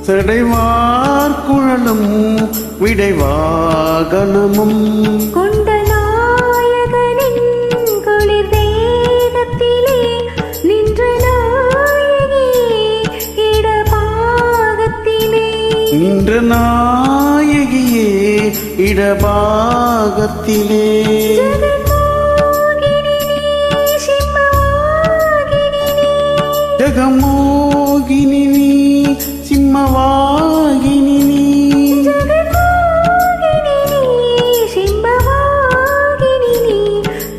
சடைவார் குழலும் விடைவாகனமும் கொண்ட நாயகனின் குளிர் தேகத்திலே நின்ற நாயகியே இடபாகத்திலே நின்ற நாயகியே இடபாகத்திலே ஜகமோகினி நீ சிம்மவாகினி நீ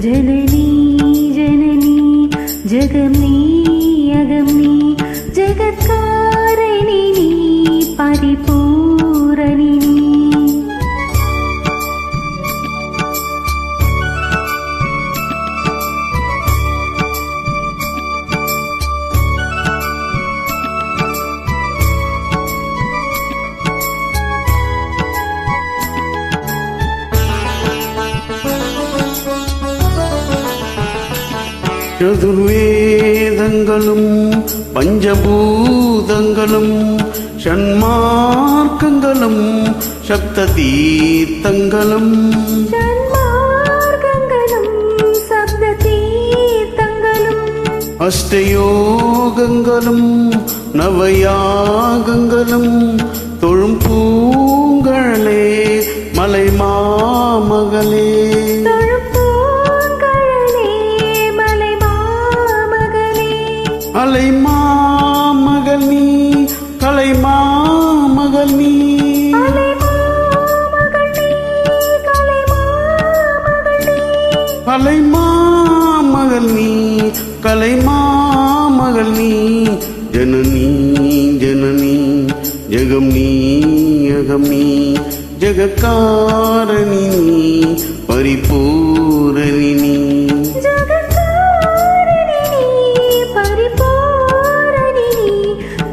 ஜனனி ஜனனி ஜகம்னி அகம்னி ஜகத்காரணி நீ பரிபூரணி நீ சதுர்வேதங்களும் பஞ்சபூதங்களும் ஷண்மார்க்கங்களும் சப்த தீர்த்தங்களும் சப்த தீர்த்தங்களும் அஷ்டயோகங்களும் நவயாகங்களும் தொழும் பூங்கழலே மலை மாமகளே அலை மாமகள் நீ கலை மாமகள் நீ அலை மாமகள் நீ கலை மாமகள் நீ ஜனனி ஜனனி ஜகம் நீ அகம் நீ ஜகக்காரணி நீ பரிபூரணி நீ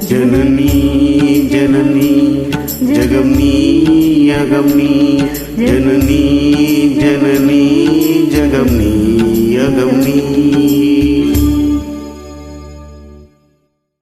जननी जननी जगमनी अगमनी जननी जननी जगमनी अगमनी